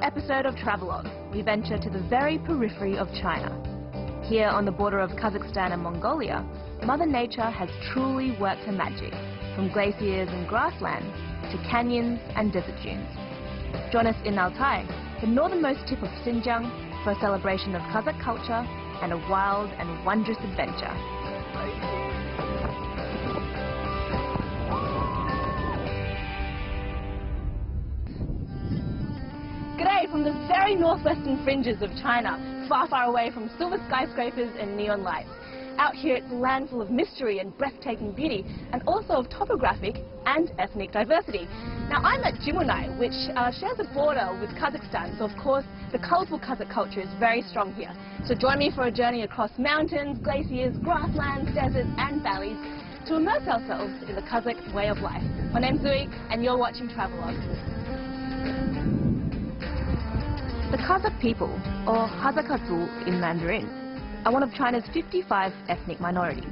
episode of Travelogue, we venture to the very periphery of China. Here on the border of Kazakhstan and Mongolia, Mother Nature has truly worked her magic, from glaciers and grasslands to canyons and desert dunes. Join us in Altay, the northernmost tip of Xinjiang, for a celebration of Kazakh culture and a wild and wondrous adventure. G'day from the very northwestern fringes of China, far, far away from silver skyscrapers and neon lights. Out here it's a land full of mystery and breathtaking beauty, and also of topographic and ethnic diversity. Now I'm at Jimunai, which shares a border with Kazakhstan, so of course the colourful Kazakh culture is very strong here. So join me for a journey across mountains, glaciers, grasslands, deserts and valleys to immerse ourselves in the Kazakh way of life. My name's Zui and you're watching Travelogue. The Kazakh people, or Kazakh in Mandarin, are one of China's 55 ethnic minorities.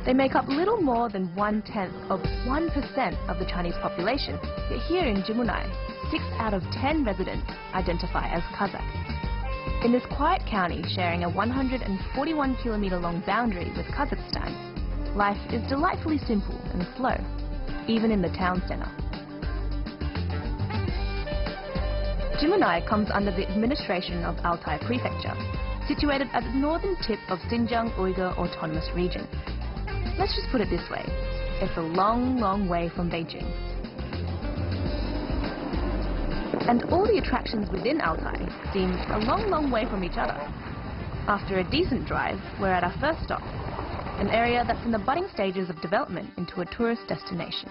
They make up little more than 1/10 of 1% of the Chinese population, yet here in Jimunai, 6 out of 10 residents identify as Kazakh. In this quiet county sharing a 141-kilometre-long boundary with Kazakhstan, life is delightfully simple and slow, even in the town centre. Jimunai comes under the administration of Altay Prefecture, situated at the northern tip of Xinjiang Uygur Autonomous Region. Let's just put it this way, it's a long, long way from Beijing. And all the attractions within Altay seem a long, long way from each other. After a decent drive, we're at our first stop, an area that's in the budding stages of development into a tourist destination.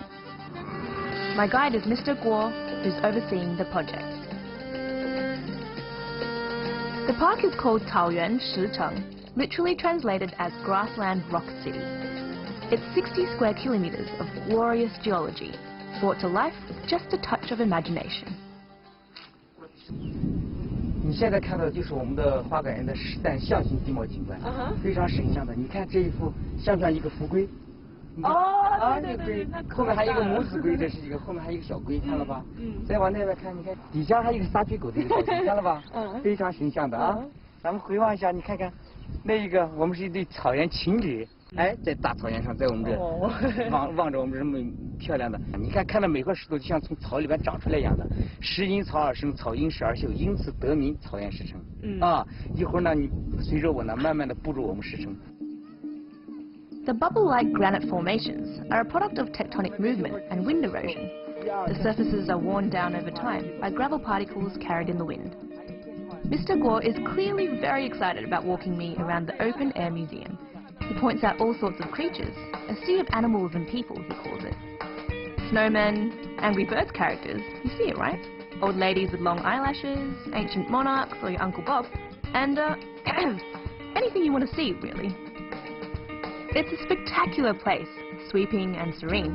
My guide is Mr. Guo, who's overseeing the project. The park is called Taoyuan Shicheng, literally translated as Grassland Rock City. It's 60 square kilometers of glorious geology, brought to life with just a touch of imagination. 你现在看到的就是我们的花感园的实弹象形地貌景观，非常神像的。你看这一幅像不像一个福龟？那个龟，后面还有一个母子龟，这是一个，后面还有一个小龟，看了吧？再往那边看，你看底下还有一个沙皮狗的一个造型，看了吧？非常形象的啊。咱们回望一下，你看看，那一个我们是一对草原情侣，哎，在大草原上，在我们这望着我们这么漂亮的，你看看到每块石头就像从草里边长出来一样的，时因草而生，草因石而秀，因此得名草原石城。一会儿呢，你随着我呢，慢慢的步入我们石城。 The bubble-like granite formations are a product of tectonic movement and wind erosion. The surfaces are worn down over time by gravel particles carried in the wind. Mr. Guo is clearly very excited about walking me around the open-air museum. He points out all sorts of creatures, a sea of animals and people, he calls it. Snowmen, Angry Birds characters, you see it, right? Old ladies with long eyelashes, ancient monarchs or your Uncle Bob, and anything you want to see, really. It's a spectacular place, sweeping and serene.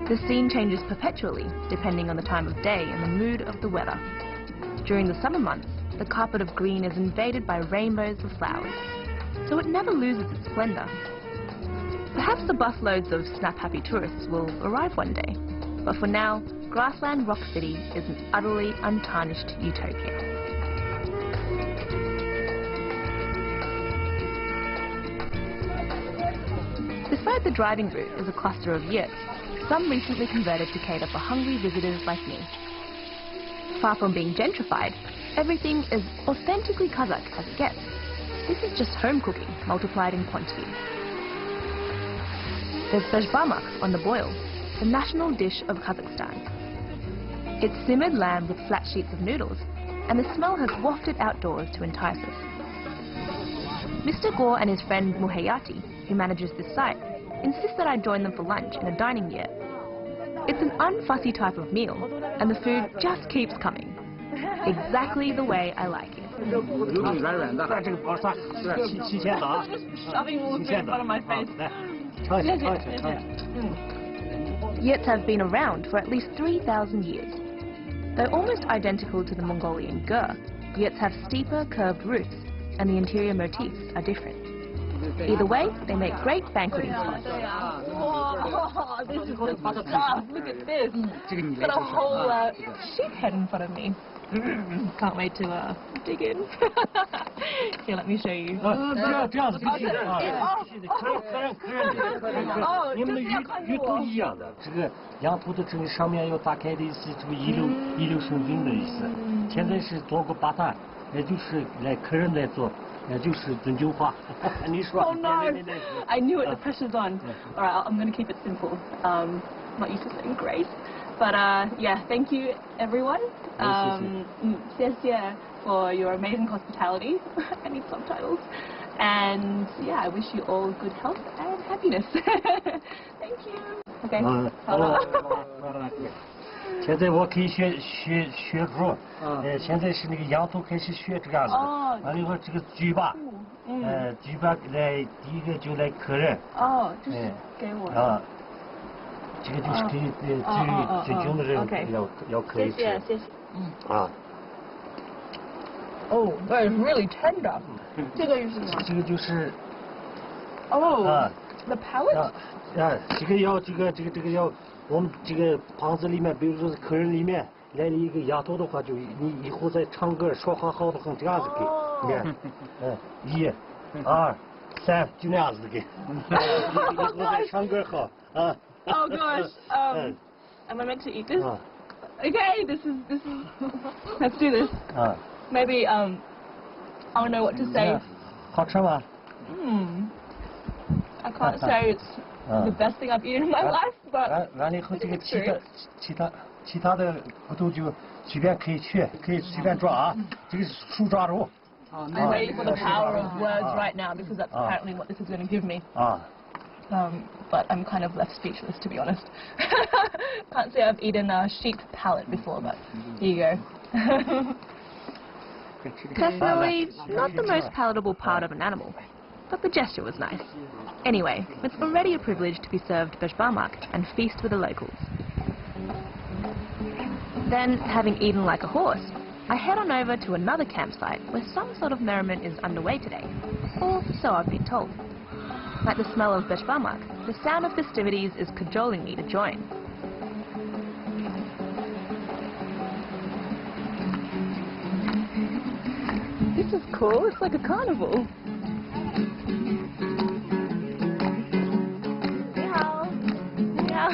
The scene changes perpetually, depending on the time of day and the mood of the weather. During the summer months, the carpet of green is invaded by rainbows of flowers, so it never loses its splendour. Perhaps the busloads of snap-happy tourists will arrive one day, but for now, Grassland Rock City is an utterly untarnished utopia. Beside the driving route is a cluster of yurts, some recently converted to cater for hungry visitors like me. Far from being gentrified, everything is authentically Kazakh as it gets. This is just home cooking, multiplied in quantity. There's bezbamak on the boil, the national dish of Kazakhstan. It's simmered lamb with flat sheets of noodles, and the smell has wafted outdoors to entice us. Mr. Guo and his friend Muhayati, who manages this site, insist that I join them for lunch in a dining yurt. It's an unfussy type of meal, and the food just keeps coming. Exactly the way I like it. Shoving all the food in front of my face. Yurts have been around for at least 3,000 years. Though almost identical to the Mongolian gur, yurts have steeper, curved roofs, and the interior motifs are different. Either way, they make great banqueting spots. Wow, this is the stuff. Look at this. Got a whole sheep head in front of me. Can't wait to dig in. Here, let me show you. 这样子必须的啊，必须的，你们的鱼都一样的。这个羊头的这个上面要打开的意思，这个一流顺风的意思。现在是做个八蛋，也就是来客人来做，也就是尊酒话。你说。Oh no! I knew it. The pressure's on. All right, I'm going to keep it simple. Not used to saying grace. But yeah, thank you everyone. 谢谢 for your amazing hospitality. I need subtitles. And yeah, I wish you all good health and happiness. Thank you. Okay. 好了。现在我可以学说，现在是那个羊头开始学这个样子。完了以后这个举把，举把来第一个就来客人。哦，这是给我。啊。这个就是可以最穷的人要可以吃。谢谢。Oh, that is really tender. 这个是什么？这个就是。Oh. The palate. 这个要我们这个房子里面，比如说客人里面来了一个丫头的话，就你以后再唱歌说话好的很，这样子给。你看，1、2、3，就那样子给。以后再唱歌好啊。Oh gosh, am I meant to eat this? Okay, this is. Let's do this. Maybe I don't know what to say. 好吃吗？ I can't say it's the best thing I've eaten in my life, but. 完了以后这个其他的骨头就随便可以随便抓啊，这个是树抓肉。I'm waiting for the power of words right now because that's apparently what this is going to give me. But I'm kind of left speechless, to be honest. Can't say I've eaten a sheep palate before, but here you go. Personally, not the most palatable part of an animal, but the gesture was nice. Anyway, it's already a privilege to be served beshbarmak and feast with the locals. Then, having eaten like a horse, I head on over to another campsite where some sort of merriment is underway today, or so I've been told. Like the smell of beshbarmak, the sound of festivities is cajoling me to join. This is cool, it's like a carnival. 你好，你好，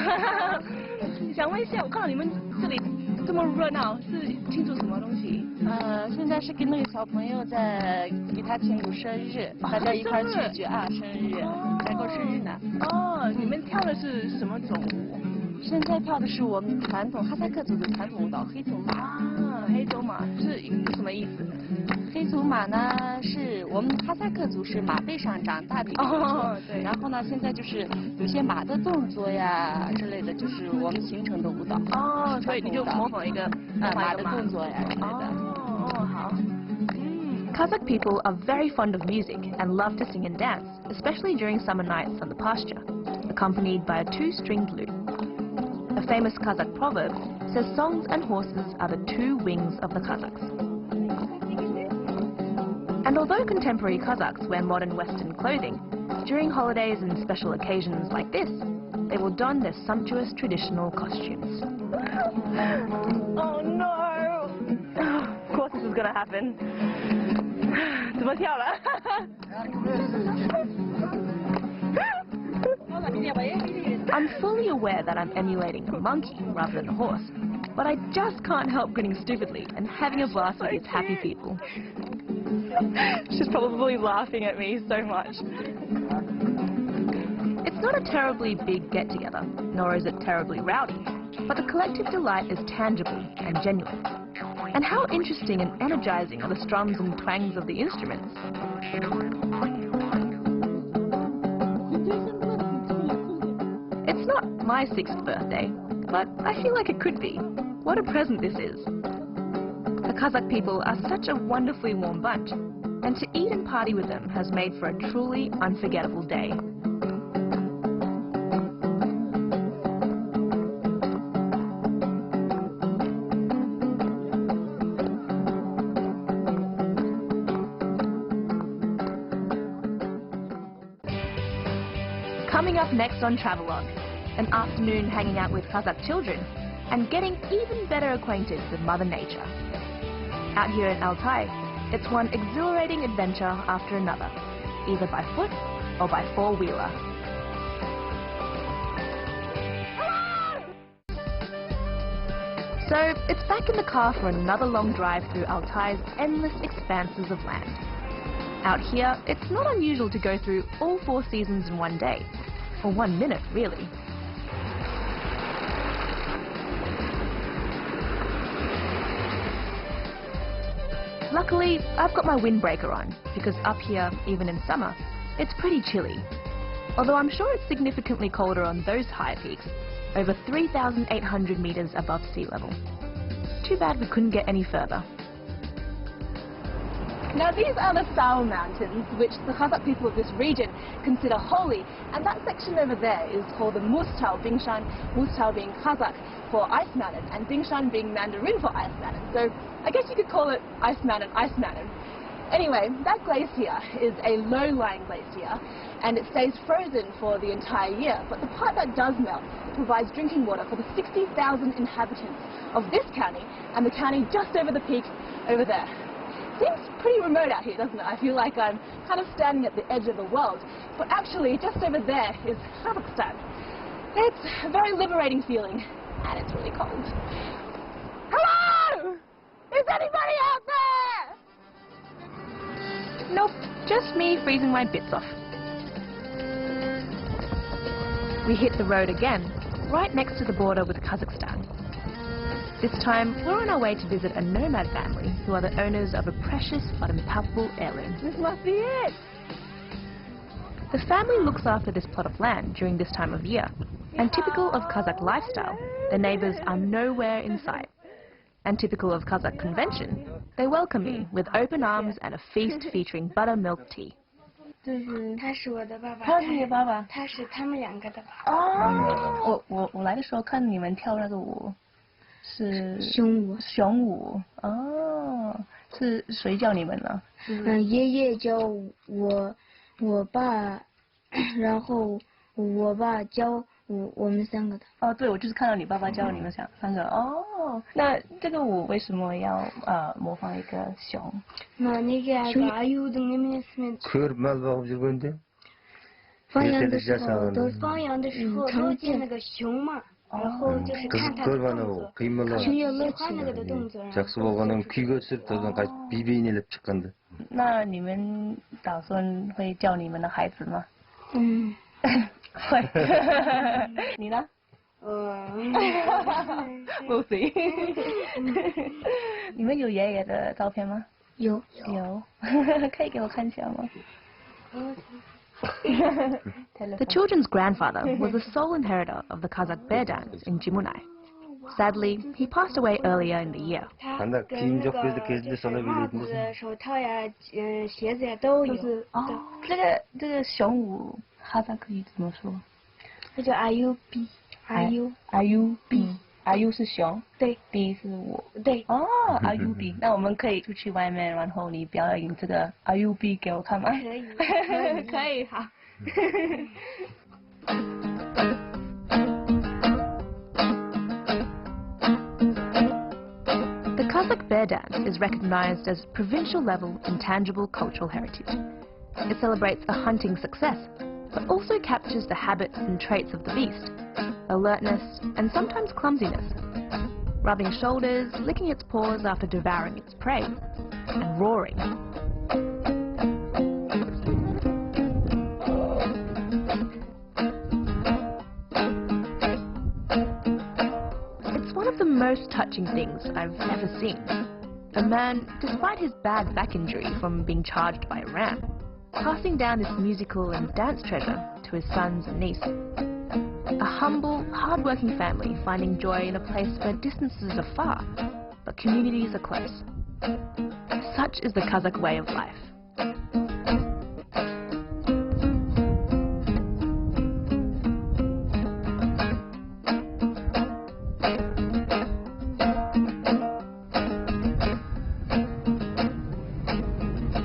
想问一下，我看到你们这里这么热闹，是庆祝什么东西？现在是跟那个小朋友在给他庆祝生日，大家一块聚聚啊，生日，还过生日呢。哦，你们跳的是什么种舞？现在跳的是我们传统哈萨克族的传统舞蹈黑走马。啊，黑走马是什么意思？黑走马呢，是我们哈萨克族是马背上长大的一个民族，对。然后呢，现在就是有些马的动作呀之类的，就是我们形成的舞蹈。哦，所以你就模仿一个马的动作呀之类的。哦，好。Kazakh people are very fond of music and love to sing and dance, especially during summer nights on the pasture, accompanied by a two-stringed lute. A famous Kazakh proverb says songs and horses are the two wings of the Kazakhs. And although contemporary Kazakhs wear modern Western clothing, during holidays and special occasions like this, they will don their sumptuous traditional costumes. Oh no! Of course this is gonna happen. 怎么跳了？ I'm fully aware that I'm emulating a monkey rather than a horse, but I just can't help grinning stupidly and having a blast with these happy people. She's probably laughing at me so much. It's not a terribly big get-together, nor is it terribly rowdy, but the collective delight is tangible and genuine. And how interesting and energizing are the strums and twangs of the instruments. It's not my 6th birthday, but I feel like it could be. What a present this is. The Kazakh people are such a wonderfully warm bunch, and to eat and party with them has made for a truly unforgettable day. Coming up next on Travelogue, an afternoon hanging out with Kazakh children and getting even better acquainted with Mother Nature. Out here in Altay, it's one exhilarating adventure after another, either by foot or by four-wheeler. So it's back in the car for another long drive through Altai's endless expanses of land. Out here, it's not unusual to go through all 4 seasons in one day, or 1 minute really. Luckily, I've got my windbreaker on, because up here, even in summer, it's pretty chilly. Although I'm sure it's significantly colder on those high peaks, over 3,800 meters above sea level. Too bad we couldn't get any further. Now these are the Sao Mountains, which the Kazakh people of this region consider holy, and that section over there is called the Mustao Bingshan, Mustao being Kazakh for Ice Mountain, and Bingshan being Mandarin for Ice Mountain. So I guess you could call it Ice Mountain, Ice Mountain. Anyway, that glacier is a low-lying glacier, and it stays frozen for the entire year, but the part that does melt provides drinking water for the 60,000 inhabitants of this county, and the county just over the peak over there. Seems pretty remote out here, doesn't it? I feel like I'm kind of standing at the edge of the world. But actually, just over there is Kazakhstan. It's a very liberating feeling, and it's really cold. Hello! Is anybody out there? Nope, just me freezing my bits off. We hit the road again, right next to the border with Kazakhstan. This time, we're on our way to visit a nomad family who are the owners of a precious but impalpable heirloom. This must be it. The family looks after this plot of land during this time of year, and typical of Kazakh lifestyle, the neighbors are nowhere in sight. And typical of Kazakh convention, they welcome me with open arms and a feast featuring buttermilk tea. 他是我的爸爸，他是你爸爸，他是他们2个的爸爸。哦，我来的时候看你们跳那个舞，是熊舞哦，是谁教你们呢？爷爷教我爸，然后我爸教我们3个的。哦，对，我就是看到你爸爸教你们3个。哦，那这个舞为什么要模仿一个熊？那个아유등님이었으면 그걸 말하고 죽었는데? 放羊的时候都见那个熊嘛，然后就是看他的动作，熊有乐趣那个的动作。 작수보고는 귀걸스럽다던 같이 비비인을 픽한다. 那你们打算会教你们的孩子吗？会。你呢？We'll see. 你们有爷爷的照片吗？有。可以给我看一下吗？ The children's grandfather was the sole inheritor of the Kazakh bear dance in Jimunai. Sadly, he passed away earlier in the year. 他手套呀，鞋子呀都有。这个熊舞哈萨克语怎么说？那叫 IUB。IU 是熊，对 ，B 是我，对。哦 ，IUB， 那我们可以出去外面，然后你表演这个 IUB 给我看吗？可以，可以，好。The Kazakh bear dance is recognized as provincial-level intangible cultural heritage. It celebrates a hunting success, but also captures the habits and traits of the beast, alertness and sometimes clumsiness, rubbing shoulders, licking its paws after devouring its prey, and roaring. It's one of the most touching things I've ever seen. A man, despite his bad back injury from being charged by a ram, passing down this musical and dance treasure to his sons and niece. A humble, hard-working family finding joy in a place where distances are far, but communities are close. Such is the Kazakh way of life.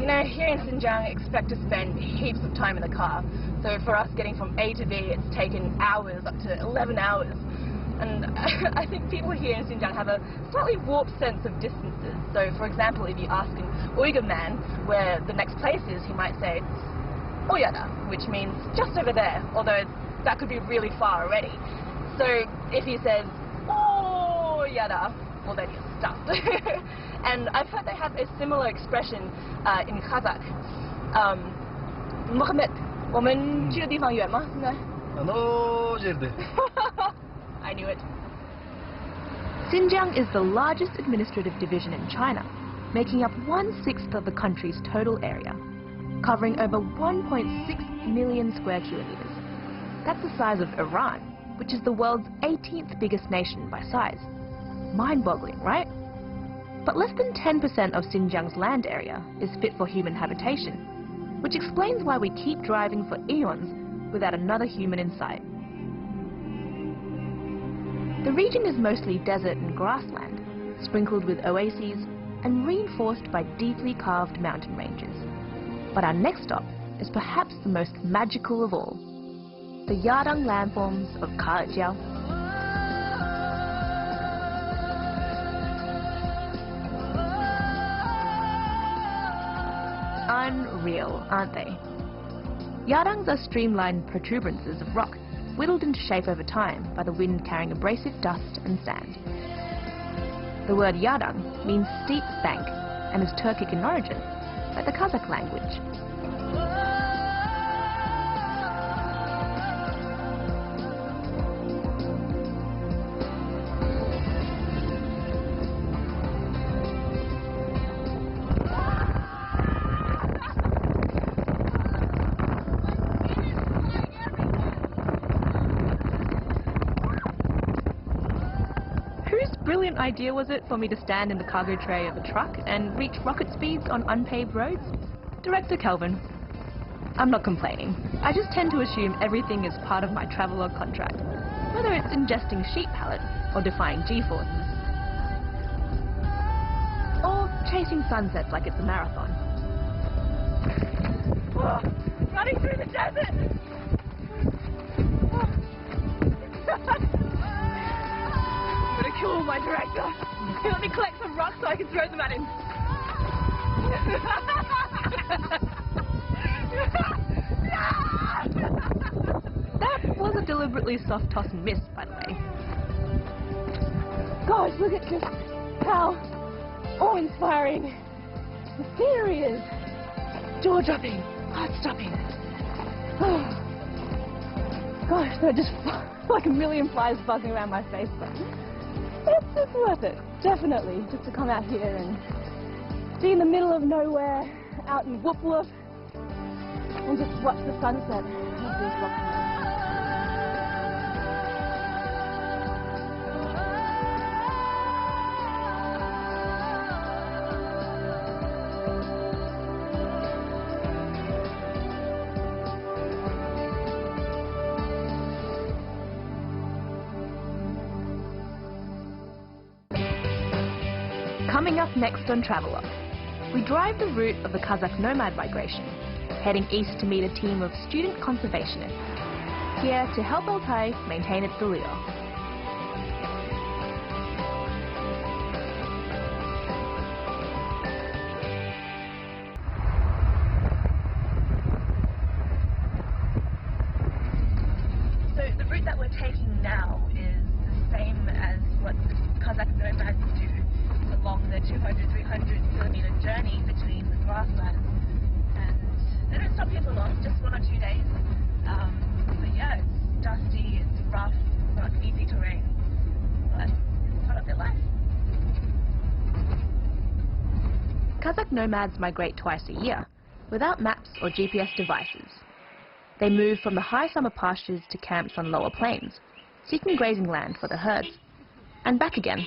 Now here in Xinjiang expect to spend heaps of time in the car. So for us getting from A to B, it's taken hours, up to 11 hours. And I think people here in Xinjiang have a slightly warped sense of distances. So for example, if you ask an Uygur man where the next place is, he might say, Oyada, which means just over there, although that could be really far already. So if he says, Oyada, well then you're stuffed. And I've heard they have a similar expression in Kazakh. Mohammed, 我们去的地方远吗？现在？ I knew it. Xinjiang is the largest administrative division in China, making up 1/6 of the country's total area, covering over 1.6 million square kilometers. That's the size of Iran, which is the world's 18th biggest nation by size. Mind-boggling, right? But less than 10% of Xinjiang's land area is fit for human habitation, which explains why we keep driving for eons without another human in sight. The region is mostly desert and grassland, sprinkled with oases and reinforced by deeply carved mountain ranges. But our next stop is perhaps the most magical of all, the Yadang landforms of Kazakh. Unreal, aren't they? Yadangs are streamlined protuberances of rock, whittled into shape over time by the wind carrying abrasive dust and sand. The word Yadang means steep bank and is Turkic in origin, like the Kazakh language. Brilliant idea was it for me to stand in the cargo tray of a truck and reach rocket speeds on unpaved roads? Director Kelvin. I'm not complaining. I just tend to assume everything is part of my Travelogue contract, whether it's ingesting sheep pellets or defying G-forces. Or chasing sunsets like it's a marathon. Whoa, running through the desert! Kill my director. Let me collect some rocks so I can throw them at him. That was a deliberately soft toss and miss, by the way. Gosh, look at just how awe-inspiring the scenery is. Jaw-dropping, heart-stopping. Gosh, there are just like a million flies buzzing around my face, but it's worth it, definitely, just to come out here and be in the middle of nowhere, out in Whoop-Whoop, and just watch the sunset of these rocks. Coming up next on Travelogue, we drive the route of the Kazakh nomad migration, heading east to meet a team of student conservationists, here to help Altay maintain its allure. So the route that we're taking now is the same as what Kazakh nomads do along the 200-300 kilometer journey between the grasslands, and they don't stop here for long, just 1 or 2 days. But yeah, it's dusty, it's rough, it's not easy terrain, but it's part of their life. Kazakh nomads migrate twice a year, without maps or GPS devices. They move from the high summer pastures to camps on lower plains, seeking grazing land for the herds, and back again.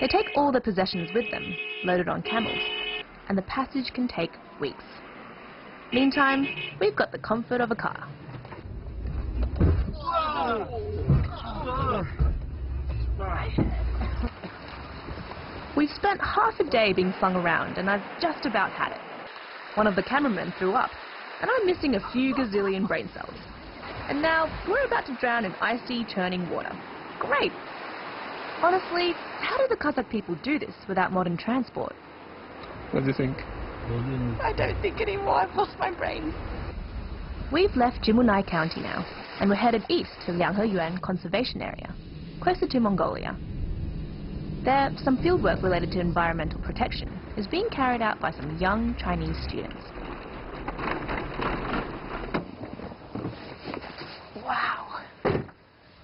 They take all their possessions with them, loaded on camels, and the passage can take weeks. Meantime, we've got the comfort of a car. We've spent half a day being flung around, and I've just about had it. One of the cameramen threw up, and I'm missing a few gazillion brain cells. And now we're about to drown in icy, churning water. Great! Honestly, how do the Kazakh people do this without modern transport? What do you think? I don't think anymore, I've lost my brain. We've left Jimunai County now, and we're headed east to Liangheyuan Conservation Area, closer to Mongolia. There, some fieldwork related to environmental protection is being carried out by some young Chinese students. Wow!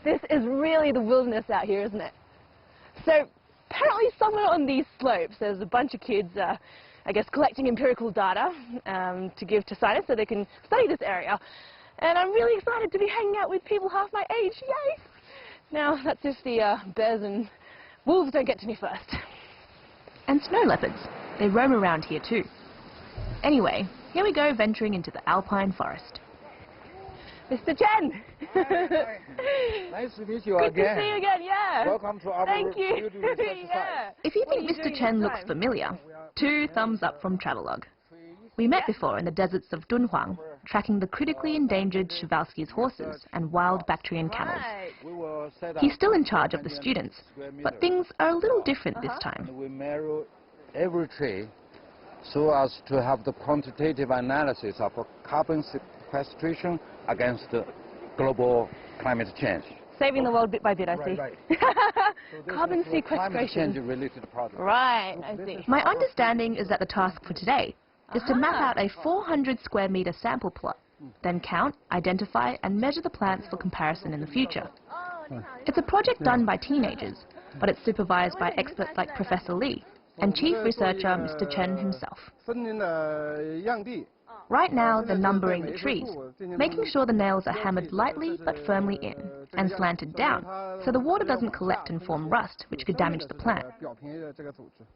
This is really the wilderness out here, isn't it? So, apparently somewhere on these slopes there's a bunch of kids, I guess, collecting empirical data to give to scientists so they can study this area. And I'm really excited to be hanging out with people half my age. Yay! Now, that's if the bears and wolves don't get to me first. And snow leopards. They roam around here too. Anyway, here we go venturing into the alpine forest. Mr. Chen! Nice to meet you Good again. to see you again, yeah. Welcome to our Thank you. beautiful exercise. Yeah. If you think Mr. Chen looks familiar, 2 thumbs up from Travelogue. We met before in the deserts of Dunhuang, tracking the critically endangered Przewalski's horses and wild Bactrian camels. He's still in charge of the students, but things are a little different this time. We measure every tree so as to have the quantitative analysis of carbon sequestration against global climate change. Saving the world bit by bit, I see. Right. Carbon Climate sequestration. change related problem. Right, I see. My understanding is that the task for today is to map out a 400 square meter sample plot, then count, identify and measure the plants for comparison in the future. It's a project done by teenagers, but it's supervised by experts like Professor Lee and Chief Researcher Mr. Chen himself. Right now, they're numbering the trees, making sure the nails are hammered lightly but firmly in and slanted down, so the water doesn't collect and form rust, which could damage the plant.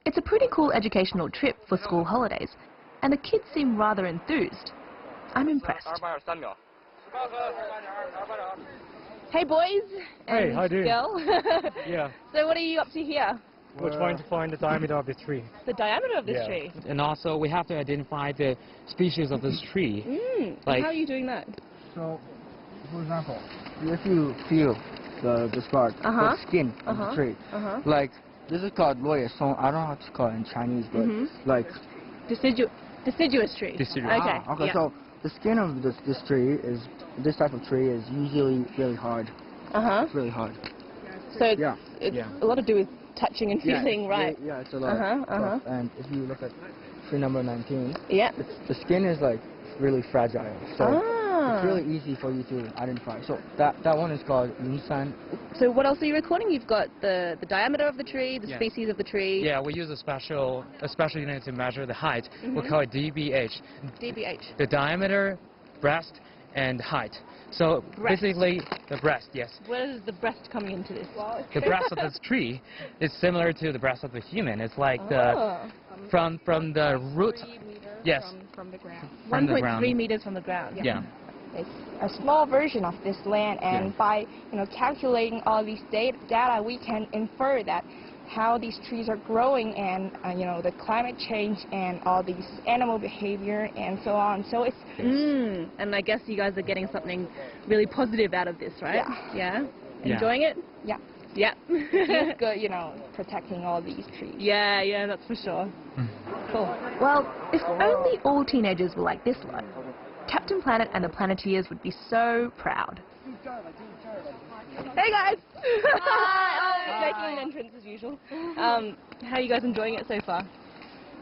It's a pretty cool educational trip for school holidays, and the kids seem rather enthused. I'm impressed. Hey boys and Hey, how do you? girl. Yeah, So what are you up to here? we're trying to find the diameter of the tree. The diameter of this Yeah. tree? And also, we have to identify the species of this tree. Like- How are you doing that? So, for example, if you feel the spark, the skin of the tree, like this is called loye song. I don't know how to call it in Chinese, but like Deciduous tree. Deciduous. Okay. okay. Yeah. So the skin of this type of tree is usually really hard. It's really hard. So it's, Yeah. it's Yeah. a lot to do with touching and feeling, right? Yeah, it's a lot. of stuff. And if you look at tree number 19, Yeah. the skin is like really fragile. So it's really easy for you to identify. So that one is called Min-Zhui. So what else are you recording? You've got the diameter of the tree, the Yeah. species of the tree. Yeah, we use a special unit to measure the height. We call it dBH. dBH. The diameter, breast, and height. So Breast. basically, the breast, yes. Where is the breast coming into this? The breast of this tree is similar to the breast of the human. It's like the from the root. Yes. From the ground. From the 1.3 ground. meters from the ground. Yeah. It's a small version of this land, and by calculating all these data, we can infer that how these trees are growing and the climate change and all these animal behavior and so on. So it's And I guess you guys are getting something really positive out of this, right? Yeah. Yeah. Enjoying it? yeah, Yeah. it's good, protecting all these trees. Yeah, that's for sure. Cool. Well, if only all teenagers were like this lot, Captain Planet and the Planeteers would be so proud. Hey guys! Hi! Making an entrance as usual. How are you guys enjoying it so far?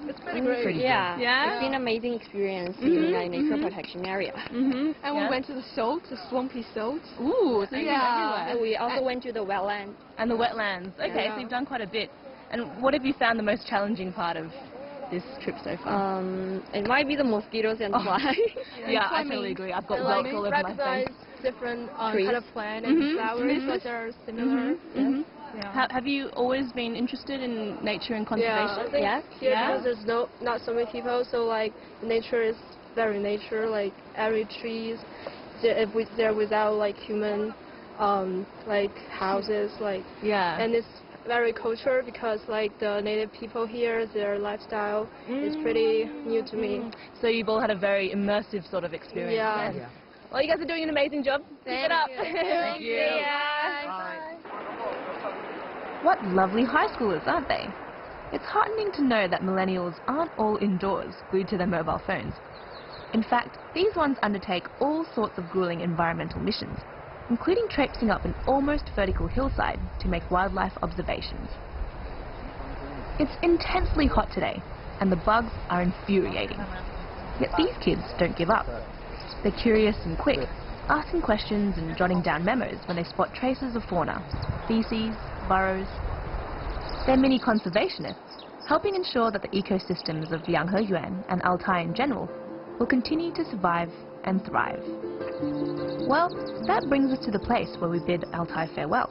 It's pretty great. Yeah? It's been an amazing experience in a nature protection area. And we went to the Salt, the swampy Salt. Ooh, so you've been everywhere. And we also went to the wetland. And the wetlands. Okay, so you've done quite a bit. And what have you found the most challenging part of this trip so far? It might be the mosquitoes and flies. Yeah, I totally agree. I've got welts all over my face. Different Trees. kind of plant and flowers, but they're similar. Have you always been interested in nature and conservation? Here because there's not so many people, so like nature is very nature. Like every trees, they're without like human, like houses, like and it's very cultural because like the native people here, their lifestyle is pretty new to me. So you've all had a very immersive sort of experience. Yeah. Yes. Well, you guys are doing an amazing job. Keep it up. Thank you. What lovely high schoolers, aren't they? It's heartening to know that millennials aren't all indoors, glued to their mobile phones. In fact, these ones undertake all sorts of grueling environmental missions, including traipsing up an almost vertical hillside to make wildlife observations. It's intensely hot today, and the bugs are infuriating. Yet these kids don't give up. They're curious and quick, asking questions and jotting down memos when they spot traces of fauna, feces, burrows. They're mini conservationists, helping ensure that the ecosystems of Yanghe Yuan and Altai in general will continue to survive and thrive. Well, that brings us to the place where we bid Altai farewell.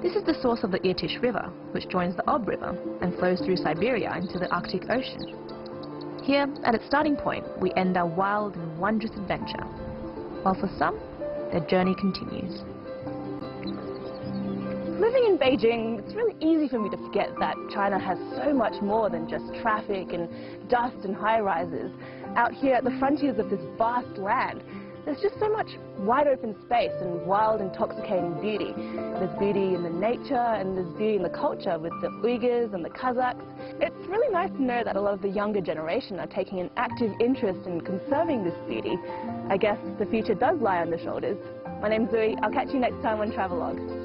This is the source of the Irtysh River, which joins the Ob River and flows through Siberia into the Arctic Ocean. Here, at its starting point, we end our wild and wondrous adventure, while for some, their journey continues. Living in Beijing, it's really easy for me to forget that China has so much more than just traffic and dust and high-rises. Out here at the frontiers of this vast land, there's just so much wide open space and wild, intoxicating beauty. There's beauty in the nature and there's beauty in the culture with the Uyghurs and the Kazakhs. It's really nice to know that a lot of the younger generation are taking an active interest in conserving this beauty. I guess the future does lie on their shoulders. My name's Zui. I'll catch you next time on Travelogue.